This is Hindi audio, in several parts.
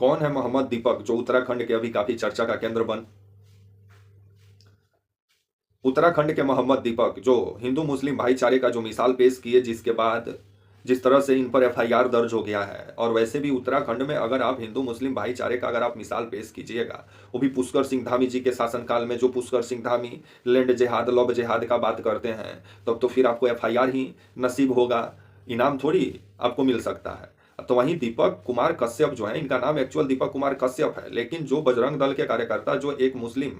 कौन है मोहम्मद दीपक जो उत्तराखंड के अभी काफी चर्चा का केंद्र बन। उत्तराखंड के मोहम्मद दीपक जो हिंदू मुस्लिम भाईचारे का जो मिसाल पेश किए, जिसके बाद जिस तरह से इन पर एफआईआर दर्ज हो गया है, और वैसे भी उत्तराखंड में अगर आप हिंदू मुस्लिम भाईचारे का अगर आप मिसाल पेश कीजिएगा, वो भी पुष्कर सिंह धामी जी के शासनकाल में, जो पुष्कर सिंह धामी लैंड जिहाद लव जिहाद का बात करते हैं, तब तो फिर आपको एफआईआर ही नसीब होगा, इनाम थोड़ी आपको मिल सकता है। तो वहीं दीपक कुमार कश्यप जो है, इनका नाम एक्चुअल दीपक कुमार कश्यप है, लेकिन जो बजरंग दल के कार्यकर्ता जो एक मुस्लिम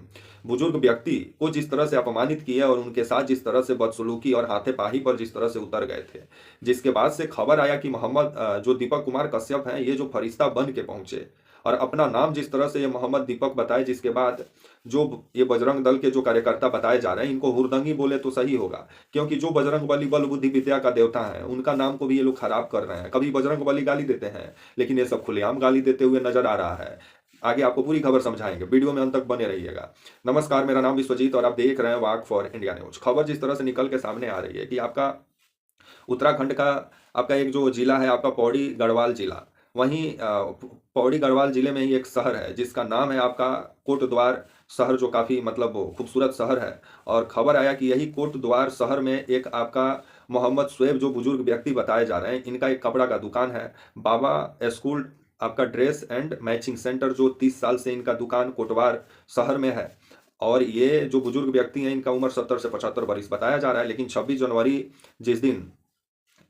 बुजुर्ग व्यक्ति को जिस तरह से अपमानित किया और उनके साथ जिस तरह से बदसलूकी और हाथेपाही पर जिस तरह से उतर गए थे, जिसके बाद से खबर आया कि मोहम्मद जो दीपक कुमार कश्यप हैं, ये जो फरिश्ता बन के पहुंचे और अपना नाम जिस तरह से ये मोहम्मद दीपक बताए, जिसके बाद जो ये बजरंग दल के जो कार्यकर्ता बताए जा रहे हैं, इनको हुरदंगी बोले तो सही होगा, क्योंकि जो बजरंग बली बल बुद्धि विद्या का देवता है, उनका नाम को भी ये लोग खराब कर रहे हैं। कभी बजरंग बली गाली देते हैं, लेकिन ये सब खुलेआम गाली देते हुए नजर आ रहा है। आगे आपको पूरी खबर समझाएंगे, वीडियो में अंत तक बने रहिएगा। नमस्कार, मेरा नाम विश्वजीत और आप देख रहे हैं वाक फॉर इंडिया न्यूज। खबर जिस तरह से निकल के सामने आ रही है कि आपका उत्तराखंड का आपका एक जो जिला है, आपका पौड़ी गढ़वाल जिला, वहीं पौड़ी गढ़वाल जिले में ही एक शहर है जिसका नाम है आपका कोटद्वार शहर, जो काफ़ी मतलब खूबसूरत शहर है। और खबर आया कि यही कोटद्वार शहर में एक आपका मोहम्मद शुएब जो बुजुर्ग व्यक्ति बताए जा रहे हैं, इनका एक कपड़ा का दुकान है, बाबा स्कूल आपका ड्रेस एंड मैचिंग सेंटर, जो 30 साल से इनका दुकान कोटवार शहर में है। और ये जो बुजुर्ग व्यक्ति हैं, इनका उम्र 70 से 75 वर्ष बताया जा रहा है। लेकिन 26 जनवरी जिस दिन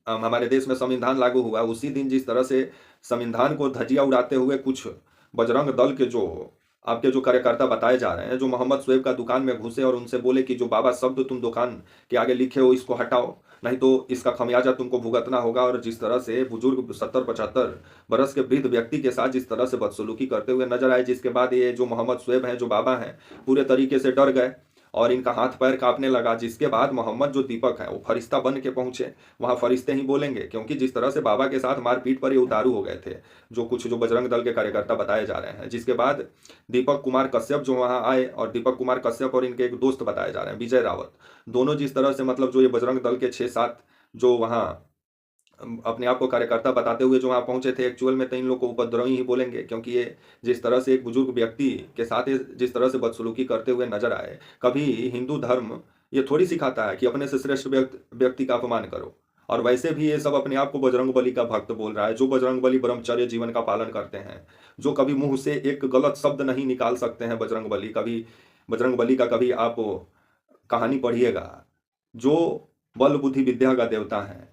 हमारे देश में संविधान लागू हुआ, उसी दिन जिस तरह से संविधान को धज्जियां उड़ाते हुए कुछ बजरंग दल के जो आपके जो कार्यकर्ता बताए जा रहे हैं, जो मोहम्मद शुएब का दुकान में घुसे और उनसे बोले कि जो बाबा शब्द तुम दुकान के आगे लिखे हो, इसको हटाओ, नहीं तो इसका खमियाजा तुमको भुगतना होगा। और जिस तरह से बुजुर्ग 70-75 बरस के वृद्ध व्यक्ति के साथ जिस तरह से बदसलूकी करते हुए नजर आए, जिसके बाद ये जो मोहम्मद शुएब हैं, जो बाबा हैं, पूरे तरीके से डर गए और इनका हाथ पैर कांपने लगा। जिसके बाद मोहम्मद जो दीपक है, वो फरिश्ता बन के पहुंचे। वहां फरिश्ते ही बोलेंगे, क्योंकि जिस तरह से बाबा के साथ मारपीट पर ये उतारू हो गए थे जो कुछ जो बजरंग दल के कार्यकर्ता बताए जा रहे हैं। जिसके बाद दीपक कुमार कश्यप जो वहां आए, और दीपक कुमार कश्यप और इनके एक दोस्त बताए जा रहे हैं विजय रावत, दोनों जिस तरह से मतलब जो ये बजरंग दल के 6-7 जो वहां अपने आप को कार्यकर्ता बताते हुए जो वहां पहुंचे थे, एक्चुअल में तो इन लोग को उपद्रवी ही बोलेंगे, क्योंकि ये जिस तरह से एक बुजुर्ग व्यक्ति के साथ ये जिस तरह से बदसलूकी करते हुए नजर आए। कभी हिंदू धर्म ये थोड़ी सिखाता है कि अपने से श्रेष्ठ व्यक्ति का अपमान करो, और वैसे भी ये सब अपने आप को बजरंग बली का भक्त बोल रहा है, जो बजरंग बली ब्रह्मचर्य जीवन का पालन करते हैं, जो कभी मुंह से एक गलत शब्द नहीं निकाल सकते हैं बजरंग बली। कभी बजरंग बली का कभी आप कहानी पढ़िएगा, जो बल बुद्धि विद्या का देवता है,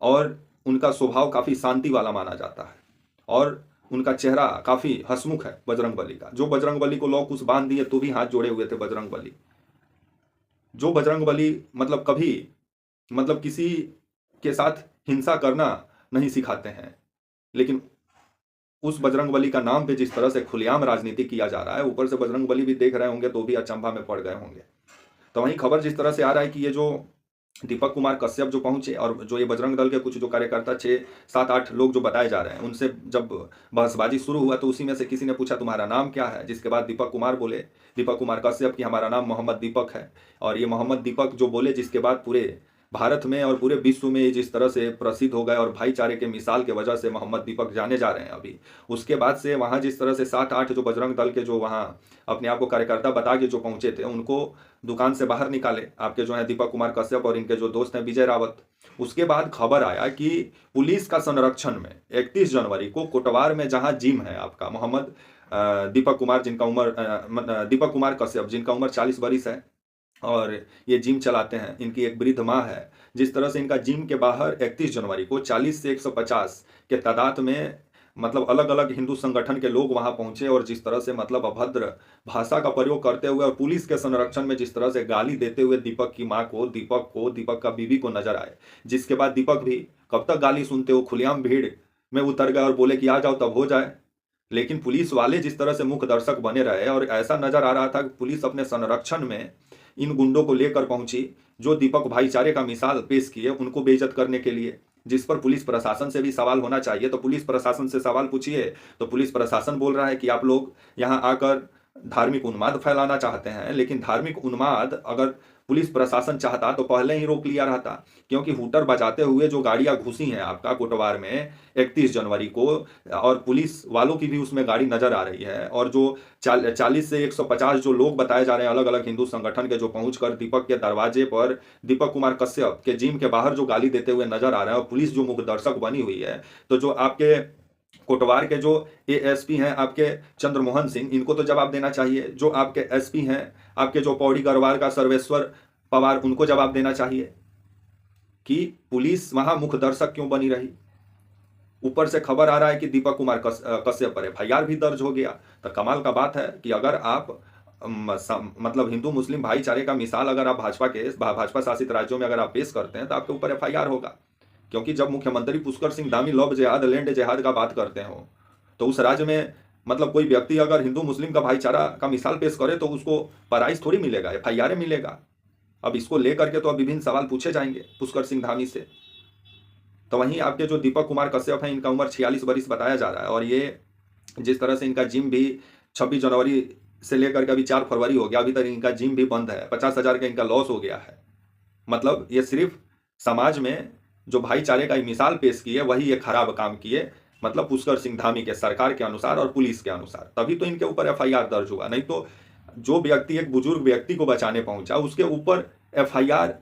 और उनका स्वभाव काफी शांति वाला माना जाता है, और उनका चेहरा काफी हंसमुख है बजरंग बली का। जो बजरंग बली को लोग कुछ बांध दिए तो भी हाथ जोड़े हुए थे बजरंग बली। जो बजरंग बली मतलब कभी मतलब किसी के साथ हिंसा करना नहीं सिखाते हैं, लेकिन उस बजरंग बली का नाम पे जिस तरह से खुलेआम राजनीति किया जा रहा है, ऊपर से बजरंग बली भी देख रहे होंगे तो भी अचंभा में पड़ गए होंगे। तो वहीं खबर जिस तरह से आ रहा है कि ये जो दीपक कुमार कश्यप जो पहुंचे, और जो ये बजरंग दल के कुछ जो कार्यकर्ता 6-7-8 लोग जो बताए जा रहे हैं, उनसे जब बहसबाजी शुरू हुआ तो उसी में से किसी ने पूछा तुम्हारा नाम क्या है, जिसके बाद दीपक कुमार बोले, दीपक कुमार कश्यप, कि हमारा नाम मोहम्मद दीपक है। और ये मोहम्मद दीपक जो बोले, जिसके बाद पूरे भारत में और पूरे विश्व में जिस तरह से प्रसिद्ध हो गए और भाईचारे के मिसाल के वजह से मोहम्मद दीपक जाने जा रहे हैं अभी। उसके बाद से वहाँ जिस तरह से 7-8 जो बजरंग दल के जो वहाँ अपने आप को कार्यकर्ता बता के जो पहुंचे थे, उनको दुकान से बाहर निकाले आपके जो है दीपक कुमार कश्यप और इनके जो दोस्त हैं विजय रावत। उसके बाद खबर आया कि पुलिस का संरक्षण में 31 जनवरी को कोटवार में जहाँ जिम है आपका, मोहम्मद दीपक कुमार जिनका उम्र दीपक कुमार कश्यप जिनका उम्र 40 वर्ष है, और ये जिम चलाते हैं, इनकी एक वृद्ध माँ है। जिस तरह से इनका जिम के बाहर 31 जनवरी को 40 से 150 के तादाद में मतलब अलग अलग हिंदू संगठन के लोग वहां पहुंचे, और जिस तरह से मतलब अभद्र भाषा का प्रयोग करते हुए और पुलिस के संरक्षण में जिस तरह से गाली देते हुए दीपक की माँ को, दीपक का बीवी को नजर आए। जिसके बाद दीपक भी कब तक गाली सुनते हो, खुलेआम भीड़ में उतर गए और बोले कि आ जाओ तब हो जाए। लेकिन पुलिस वाले जिस तरह से मुख्य दर्शक बने रहे, और ऐसा नजर आ रहा था कि पुलिस अपने संरक्षण में इन गुंडों को लेकर पहुंची जो दीपक भाईचारे का मिसाल पेश किए उनको बेइज्जत करने के लिए, जिस पर पुलिस प्रशासन से भी सवाल होना चाहिए। तो पुलिस प्रशासन से सवाल पूछिए तो पुलिस प्रशासन बोल रहा है कि आप लोग यहाँ आकर धार्मिक उन्माद फैलाना चाहते हैं, लेकिन धार्मिक उन्माद अगर पुलिस प्रशासन चाहता तो पहले ही रोक लिया रहता, क्योंकि हूटर बजाते हुए जो गाड़ियां घुसी हैं आपका कोटवार में 31 जनवरी को, और पुलिस वालों की भी उसमें गाड़ी नजर आ रही है, और जो 40 से 150 जो लोग बताए जा रहे हैं अलग अलग हिंदू संगठन के, जो पहुंचकर दीपक के दरवाजे पर दीपक कुमार कश्यप के जिम के बाहर जो गाली देते हुए नजर आ रहे हैं, और पुलिस जो मुख्य दर्शक बनी हुई है, तो जो आपके कोटवार के जो एएसपी हैं आपके चंद्रमोहन सिंह, इनको तो जवाब देना चाहिए। जो आपके एसपी हैं आपके जो पौड़ी गढ़वाल का सर्वेश्वर पवार, उनको जवाब देना चाहिए कि पुलिस वहां मुख्य दर्शक क्यों बनी रही। ऊपर से खबर आ रहा है कि दीपक कुमार कश्यप पर एफआईआर भी दर्ज हो गया। तो कमाल का बात है कि अगर आप मतलब हिंदू मुस्लिम भाईचारे का मिसाल अगर आप भाजपा शासित राज्यों में अगर आप पेश करते हैं तो आपके ऊपर एफआईआर होगा, क्योंकि जब मुख्यमंत्री पुष्कर सिंह धामी लव जिहाद लैंड जिहाद का बात करते हो, तो उस राज्य में मतलब कोई व्यक्ति अगर हिंदू मुस्लिम का भाईचारा का मिसाल पेश करे तो उसको प्राइज थोड़ी मिलेगा, एफआईआर मिलेगा। अब इसको लेकर के तो अब विभिन्न सवाल पूछे जाएंगे पुष्कर सिंह धामी से। तो वहीं आपके जो दीपक कुमार कश्यप हैं, इनका उम्र 46 वर्ष बताया जा रहा है, और ये जिस तरह से इनका जिम भी 26 जनवरी से लेकर के अभी 4 फरवरी हो गया, अभी तक इनका जिम भी बंद है, 50,000 का इनका लॉस हो गया है। मतलब ये सिर्फ समाज में जो भाईचारे का मिसाल पेश किए वही ये खराब काम किए, मतलब पुष्कर सिंह धामी के सरकार के अनुसार और पुलिस के अनुसार, तभी तो इनके ऊपर एफआईआर दर्ज हुआ। नहीं तो जो व्यक्ति एक बुजुर्ग व्यक्ति को बचाने पहुंचा उसके ऊपर एफआईआर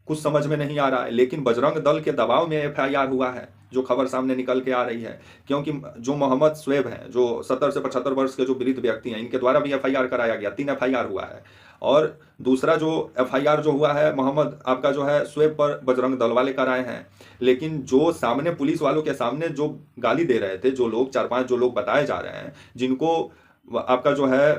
कुछ समझ में नहीं आ रहा है, लेकिन बजरंग दल के दबाव में एफआईआर हुआ है, जो खबर सामने निकल के आ रही है। क्योंकि जो मोहम्मद शुएब हैं, जो 70 से 75 वर्ष के जो वृद्ध व्यक्ति हैं, इनके द्वारा भी एफआईआर कराया गया, 3 एफआईआर हुआ है। और दूसरा जो एफआईआर जो हुआ है मोहम्मद आपका जो है शुएब पर, बजरंग दल वाले कराए हैं। लेकिन जो सामने पुलिस वालों के सामने जो गाली दे रहे थे, जो लोग 4-5 जो लोग बताए जा रहे हैं, जिनको आपका जो है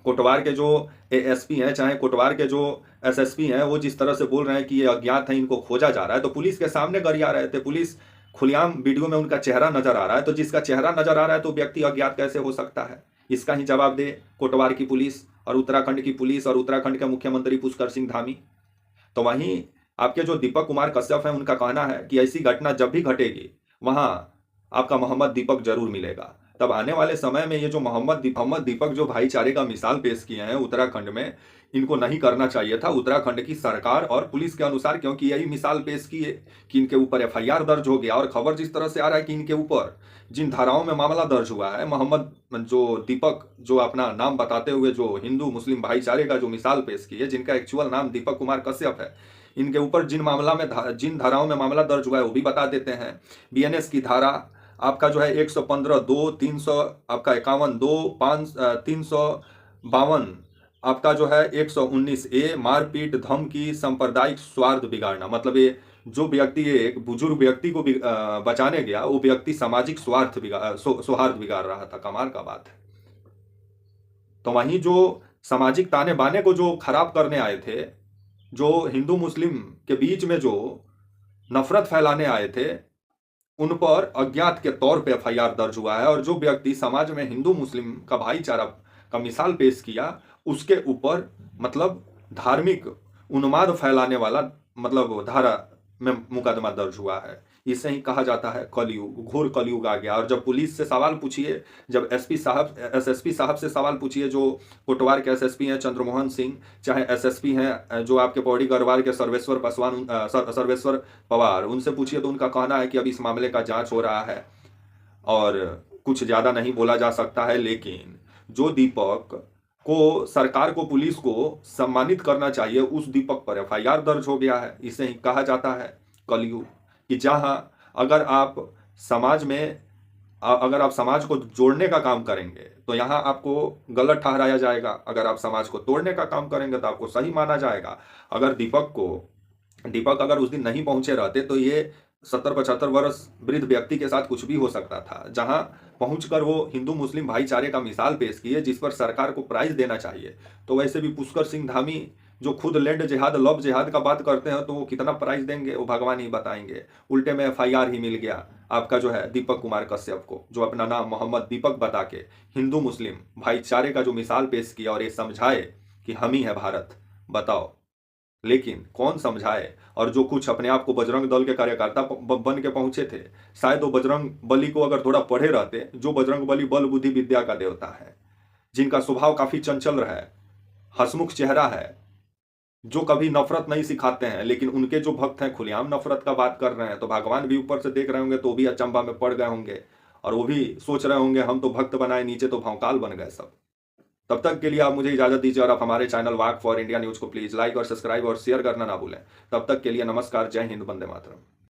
कोटवार के जो एएसपी हैं, चाहे कोटवार के जो एसएसपी हैं, वो जिस तरह से बोल रहे हैं कि ये अज्ञात हैं, इनको खोजा जा रहा है, तो पुलिस के सामने गरिया रहे थे। पुलिस खुलेआम वीडियो में उनका चेहरा नजर आ रहा है, तो जिसका चेहरा नजर आ रहा है तो व्यक्ति अज्ञात कैसे हो सकता है? इसका ही जवाब दे कोटवार की पुलिस और उत्तराखंड की पुलिस और उत्तराखंड के मुख्यमंत्री पुष्कर सिंह धामी। तो वहीं आपके जो दीपक कुमार कश्यप हैं, उनका कहना है कि ऐसी घटना जब भी घटेगी वहां आपका मोहम्मद दीपक जरूर मिलेगा। तब आने वाले समय में ये जो मोहम्मद दीपक जो भाईचारे का मिसाल पेश किए हैं उत्तराखंड में, इनको नहीं करना चाहिए था उत्तराखंड की सरकार और पुलिस के अनुसार, क्योंकि यही मिसाल पेश किए कि इनके ऊपर एफआईआर दर्ज हो गया। और खबर जिस तरह से आ रहा है कि इनके ऊपर जिन धाराओं में मामला दर्ज हुआ है, मोहम्मद जो दीपक जो अपना नाम बताते हुए जो हिंदू मुस्लिम भाईचारे का जो मिसाल पेश किए, जिनका एक्चुअल नाम दीपक कुमार कश्यप है, इनके ऊपर जिन धाराओं में मामला दर्ज हुआ है वो भी बता देते हैं। बीएनएस की धारा आपका जो है 115(2), 300 आपका 51(2), 352 आपका जो है 119(a), मारपीट, धमकी, सांप्रदायिक स्वार्थ बिगाड़ना। मतलब ये जो व्यक्ति एक बुजुर्ग व्यक्ति को बचाने गया, वो व्यक्ति सामाजिक सौहार्द बिगाड़ रहा था। कमाल का बात है। तो वहीं जो सामाजिक ताने बाने को जो खराब करने आए थे, जो हिंदू मुस्लिम के बीच में जो नफरत फैलाने आए थे, उन पर अज्ञात के तौर पे एफआईआर दर्ज हुआ है। और जो व्यक्ति समाज में हिंदू मुस्लिम का भाईचारा का मिसाल पेश किया, उसके ऊपर मतलब धार्मिक उन्माद फैलाने वाला मतलब धारा में मुकदमा दर्ज हुआ है। इसे ही कहा जाता है कलयुग, घोर कलयुग आ गया। और जब पुलिस से सवाल पूछिए, जब एसएसपी साहब से सवाल पूछिए, जो कोटवार के एसएसपी हैं चंद्रमोहन सिंह, चाहे एसएसपी हैं जो आपके पौड़ी गढ़वाल के सर्वेश्वर पवार, उनसे पूछिए तो उनका कहना है कि अभी इस मामले का जांच हो रहा है और कुछ ज़्यादा नहीं बोला जा सकता है। लेकिन जो दीपक को, सरकार को, पुलिस को सम्मानित करना चाहिए, उस दीपक पर एफआईआर दर्ज हो गया है। इसे ही कहा जाता है कलयुग, कि जहां अगर आप समाज को जोड़ने का काम करेंगे तो यहाँ आपको गलत ठहराया जाएगा, अगर आप समाज को तोड़ने का काम करेंगे तो आपको सही माना जाएगा। अगर दीपक अगर उस दिन नहीं पहुंचे रहते तो ये 70-75 वर्ष वृद्ध व्यक्ति के साथ कुछ भी हो सकता था। जहां पहुंचकर वो हिंदू मुस्लिम भाईचारे का मिसाल पेश किए, जिस पर सरकार को प्राइज देना चाहिए। तो वैसे भी पुष्कर सिंह धामी जो खुद लैंड जिहाद लव जिहाद का बात करते हैं, तो वो कितना प्राइज देंगे वो भगवान ही बताएंगे। उल्टे में एफआईआर ही मिल गया आपका जो है दीपक कुमार कश्यप को, जो अपना नाम मोहम्मद दीपक बता के हिंदू मुस्लिम भाईचारे का जो मिसाल पेश किया और ये समझाए कि हम ही है भारत। बताओ, लेकिन कौन समझाए? और जो कुछ अपने आप को बजरंग दल के कार्यकर्ता बन के पहुंचे थे, शायद वो बजरंग बली को अगर थोड़ा पढ़े रहते, जो बजरंग बली बल बुद्धि विद्या का देवता है, जिनका स्वभाव काफी चंचल रहा है, हंसमुख चेहरा है, जो कभी नफरत नहीं सिखाते हैं, लेकिन उनके जो भक्त हैं खुलेआम नफरत का बात कर रहे हैं, तो भगवान भी ऊपर से देख रहे होंगे तो भी अचंभा में पड़ गए होंगे, और वो भी सोच रहे होंगे हम तो भक्त बनाए, नीचे तो भौकाल बन गए सब। तब तक के लिए आप मुझे इजाजत दीजिए, और आप हमारे channel walk for India news को प्लीज लाइक और सब्सक्राइब और शेयर करना ना भूलें। तब तक के लिए नमस्कार, जय हिंद, वंदे मातरम।